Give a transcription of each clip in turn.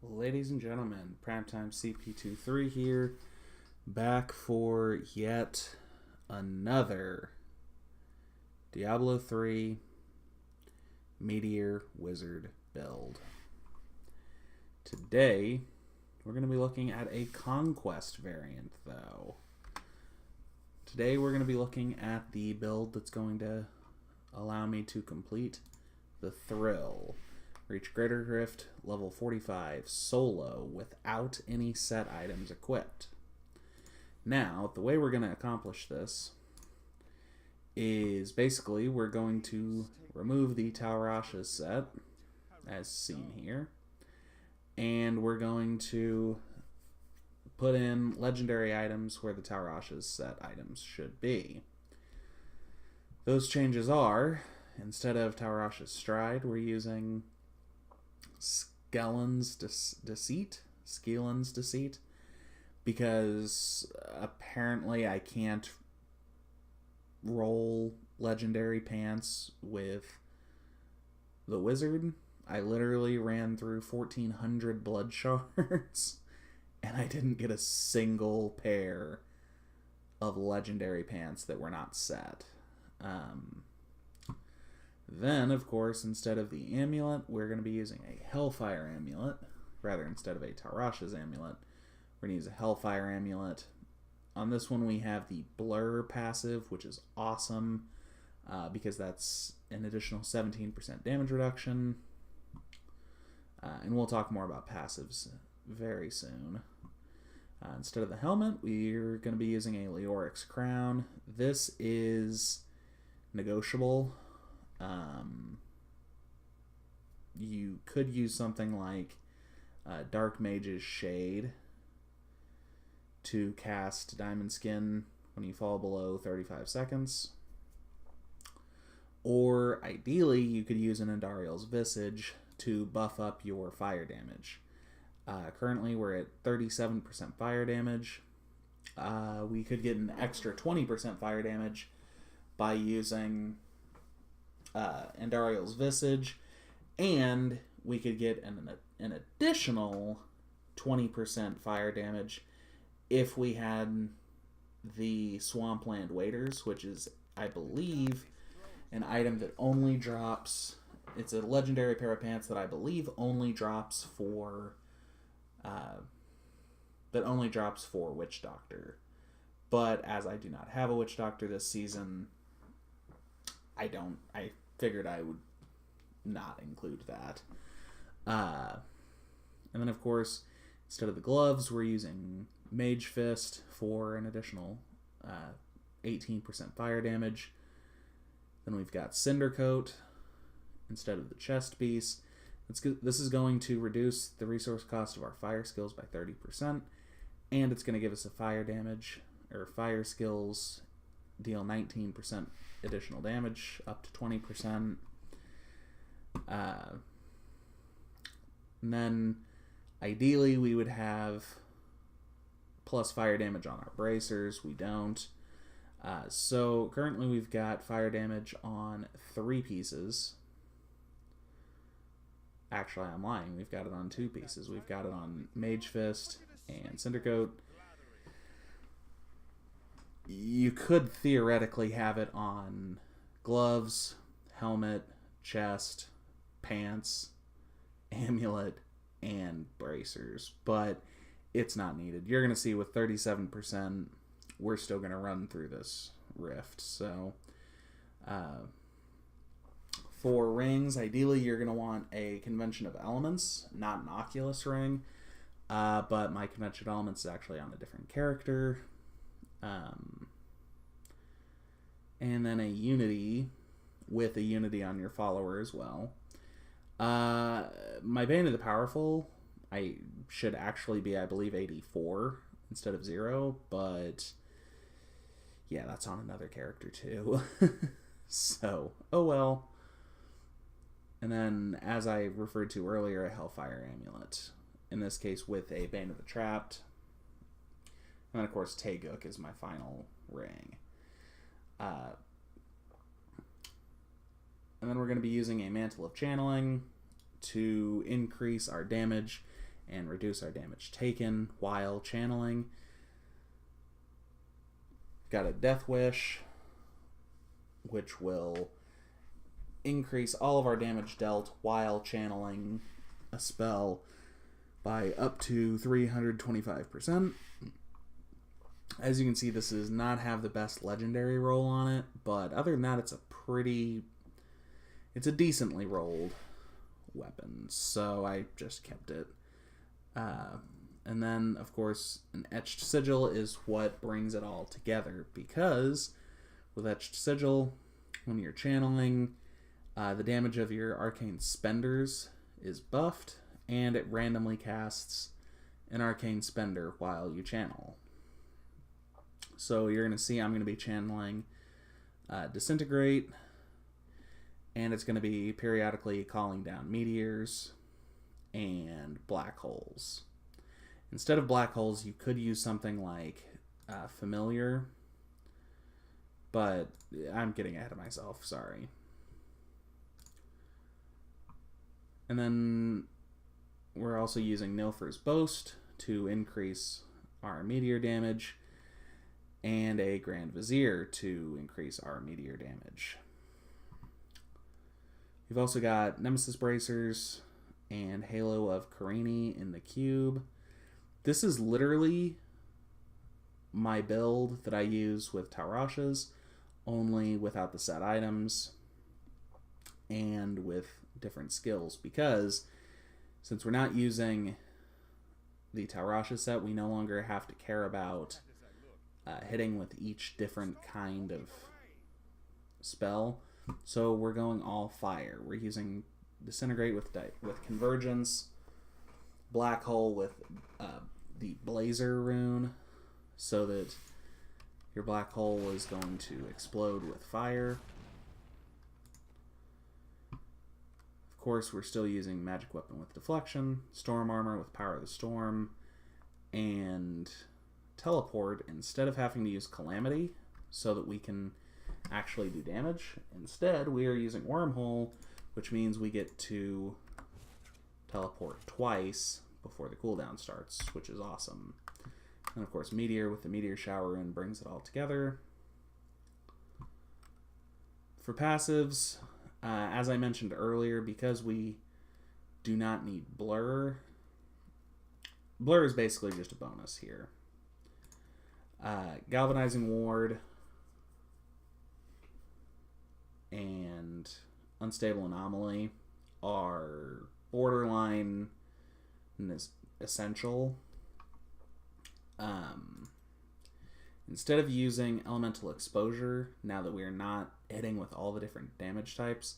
Ladies and gentlemen, Primetime CP23 here, back for yet another Diablo 3 Meteor Wizard build. Today, we're going to be looking at a Conquest variant, though. Today, we're going to be looking at the build that's going to allow me to complete the Thrill. Reach Greater Rift level 45 solo without any set items equipped. Now, the way we're going to accomplish this is basically we're going to remove the tal-rasha set, as seen here, and we're going to put in legendary items where the tal-rasha's set items should be. Those changes are, instead of tal-rasha's stride, we're using Skellen's Deceit, because apparently I can't roll legendary pants with the wizard. I literally ran through 1400 blood shards and I didn't get a single pair of legendary pants that were not set. Then, of course, instead of the amulet, we're going to be using a Hellfire amulet. Rather, instead of a tal-rasha's amulet, we're going to use a Hellfire amulet. On this one, we have the Blur passive, which is awesome, because that's an additional 17% damage reduction. And we'll talk more about passives very soon. Instead of the helmet, we're going to be using a Leoric's crown. This is negotiable. You could use something like Dark Mage's Shade to cast Diamond Skin when you fall below 35 seconds. Or, ideally, you could use an Andariel's Visage to buff up your fire damage. Currently, we're at 37% fire damage. We could get an extra 20% fire damage by using Andariel's Visage, and we could get an additional 20% fire damage if we had the Swampland Waiters, which is, I believe, an item that only drops. It's a legendary pair of pants that I believe only drops for Witch Doctor. But as I do not have a Witch Doctor this season, I figured I would not include that. And then, of course, instead of the gloves, we're using Mage Fist for an additional 18% fire damage. Then we've got Cinder Coat instead of the Chest Piece. This is going to reduce the resource cost of our fire skills by 30%, and it's going to give us a fire skills deal 19% additional damage, up to 20%. And then, ideally, we would have plus fire damage on our bracers. We don't. So, currently, we've got fire damage on 3 pieces. Actually, I'm lying. We've got it on 2 pieces. We've got it on Mage Fist and Cinder Coat. You could theoretically have it on gloves, helmet, chest, pants, amulet, and bracers, but it's not needed. You're going to see with 37%, we're still going to run through this rift. So, for rings, ideally you're going to want a Convention of Elements, not an Oculus ring, but my Convention of Elements is actually on a different character. And then a Unity with a Unity on your follower as well. My Bane of the Powerful, I should actually be, I believe, 84 instead of 0, but yeah, that's on another character too. So, oh well. And then, as I referred to earlier, a Hellfire Amulet. In this case, with a Bane of the Trapped. And then, of course, Taeguk is my final ring. And then we're going to be using a Mantle of Channeling to increase our damage and reduce our damage taken while channeling. Got a Death Wish, which will increase all of our damage dealt while channeling a spell by up to 325%. As you can see, this does not have the best legendary roll on it, but other than that, it's a decently rolled weapon, so I just kept it. And then, of course, an Etched Sigil is what brings it all together, because with Etched Sigil, when you're channeling, the damage of your arcane spenders is buffed, and it randomly casts an arcane spender while you channel. So you're going to see I'm going to be channeling Disintegrate, and it's going to be periodically calling down meteors and black holes. Instead of black holes, you could use something like Familiar, but I'm getting ahead of myself, sorry. And then we're also using Nilfr's Boast to increase our meteor damage, and a Grand Vizier to increase our meteor damage. We've also got Nemesis Bracers and Halo of Karini in the cube. This is literally my build that I use with tal-rashas, only without the set items and with different skills, because since we're not using the tal-rasha set, we no longer have to care about hitting with each different kind of spell. So we're going all fire. We're using Disintegrate with Convergence, Black Hole with the Blazer rune, so that your black hole is going to explode with fire. Of course, we're still using Magic Weapon with Deflection, Storm Armor with Power of the Storm, and Teleport instead of having to use Calamity so that we can actually do damage. Instead, we are using Wormhole, which means we get to teleport twice before the cooldown starts, which is awesome. And of course, Meteor with the Meteor Shower rune brings it all together. For passives, as I mentioned earlier, because we do not need Blur, Blur is basically just a bonus here. Galvanizing Ward and Unstable Anomaly are borderline essential. Instead of using Elemental Exposure, now that we are not hitting with all the different damage types,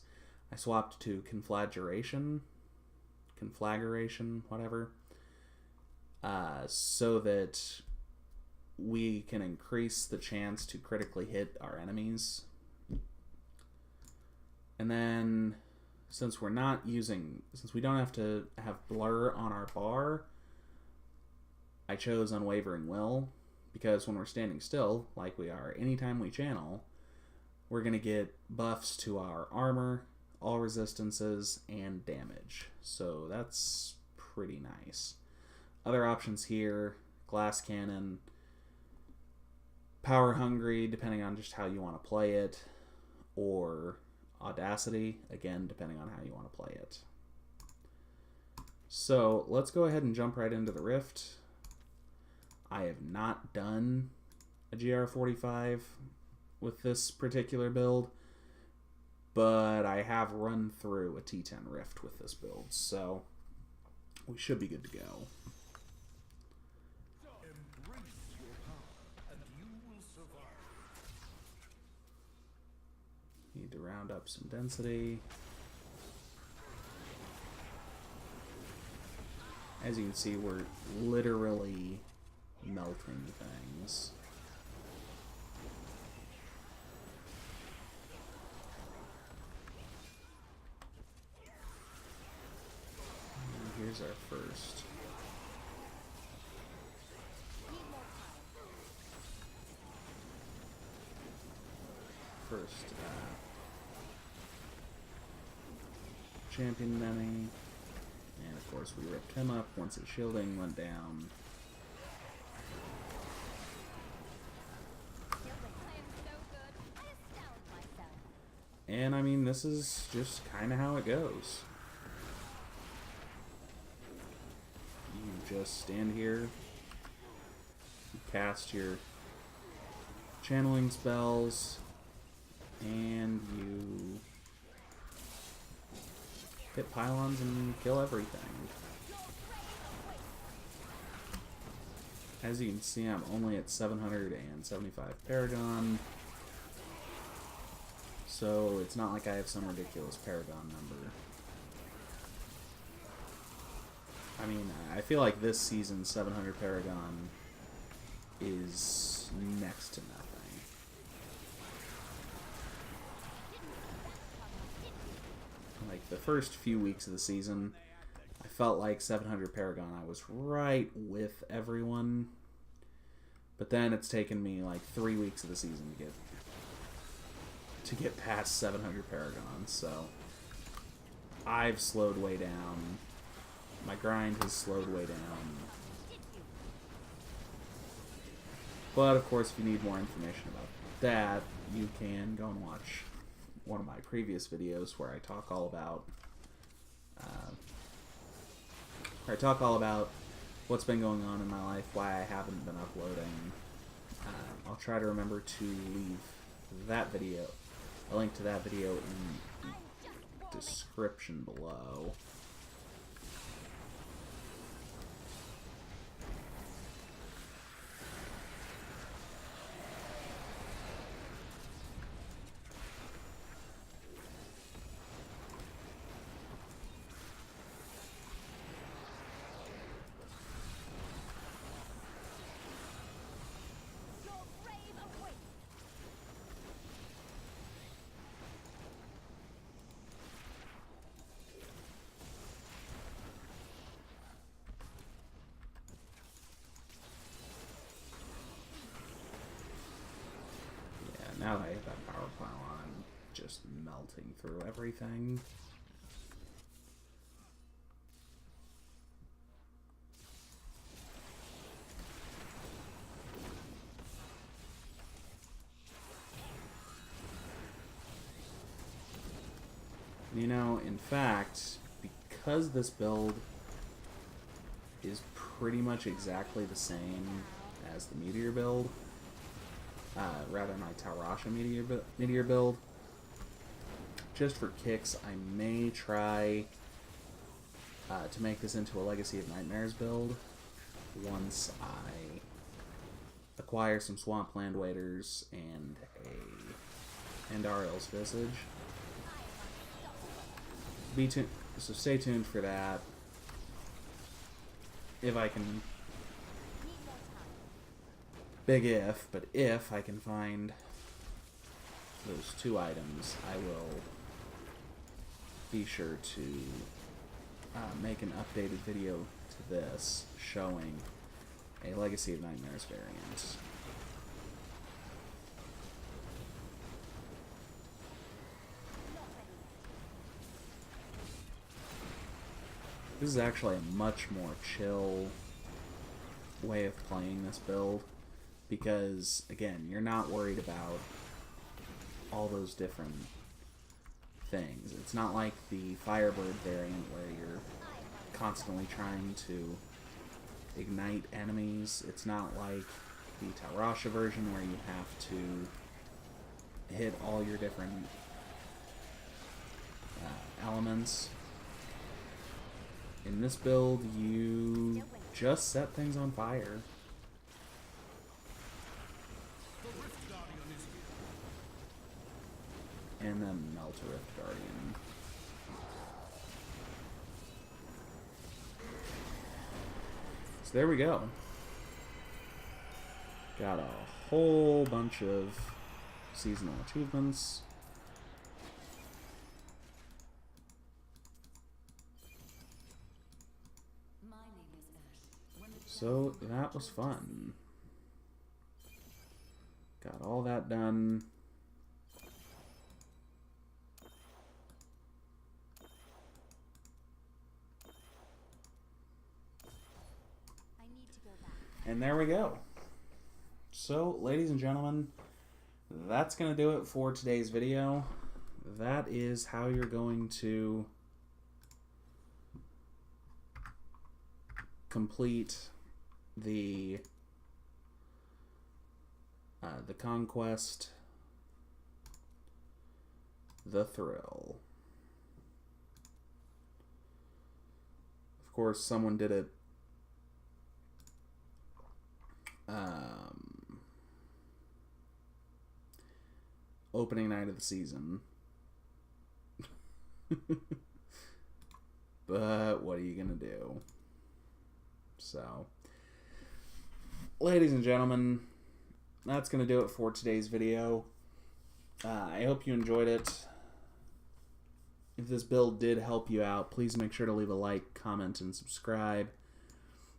I swapped to Conflagration, whatever, so that we can increase the chance to critically hit our enemies. And then, since we don't have to have Blur on our bar, I chose Unwavering Will, because when we're standing still, like we are anytime we channel, we're going to get buffs to our armor, all resistances, and damage. So that's pretty nice. Other options here, Glass Cannon, Power Hungry, depending on just how you want to play it, or Audacity, again, depending on how you want to play it. So let's go ahead and jump right into the Rift. I have not done a GR45 with this particular build, but I have run through a T10 Rift with this build, so we should be good to go. Need to round up some density. As you can see, we're literally melting things. And here's our first. Champion many, and of Of course, we ripped him up once his shielding went down. And I mean, this is just kind of how it goes. You just stand here, you cast your channeling spells, and you hit pylons and kill everything. As you can see, I'm only at 775 Paragon. So it's not like I have some ridiculous Paragon number. I mean, I feel like this season 700 Paragon is next to nothing. Like the first few weeks of the season, I felt like 700 Paragon, I was right with everyone. But then it's taken me like 3 weeks of the season to get past 700 Paragon, so I've slowed way down. My grind has slowed way down. But of course, if you need more information about that, you can go and watch one of my previous videos where I talk all about what's been going on in my life, why I haven't been uploading. I'll try to remember to leave that video, a link to that video in the description below. Now that I hit that power pile, I'm just melting through everything. You know, in fact, because this build is pretty much exactly the same as the Meteor build, rather my tal-rasha Meteor build, just for kicks, I may try to make this into a Legacy of Nightmares build once I acquire some Swampland Waders and a Andariel's Visage. So stay tuned for that. If I can... Big if, but if I can find those 2 items, I will be sure to make an updated video to this showing a Legacy of Nightmares variant. This is actually a much more chill way of playing this build, because, again, you're not worried about all those different things. It's not like the Firebird variant where you're constantly trying to ignite enemies. It's not like the tal-rasha version where you have to hit all your different elements. In this build, you just set things on fire. And then melt a Rift Guardian. So there we go. Got a whole bunch of seasonal achievements. So that was fun. Got all that done. And there we go. So, ladies and gentlemen, that's going to do it for today's video. That is how you're going to complete the Conquest, the Thrill. Of course, someone did it opening night of the season. But what are you gonna do? So, ladies and gentlemen, that's gonna do it for today's video. I hope you enjoyed it. If this build did help you out, please make sure to leave a like, comment, and subscribe,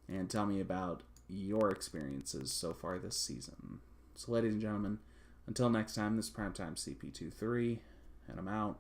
and tell me about your experiences so far this season. So, ladies and gentlemen, until next time, this is Primetime CP23, and I'm out.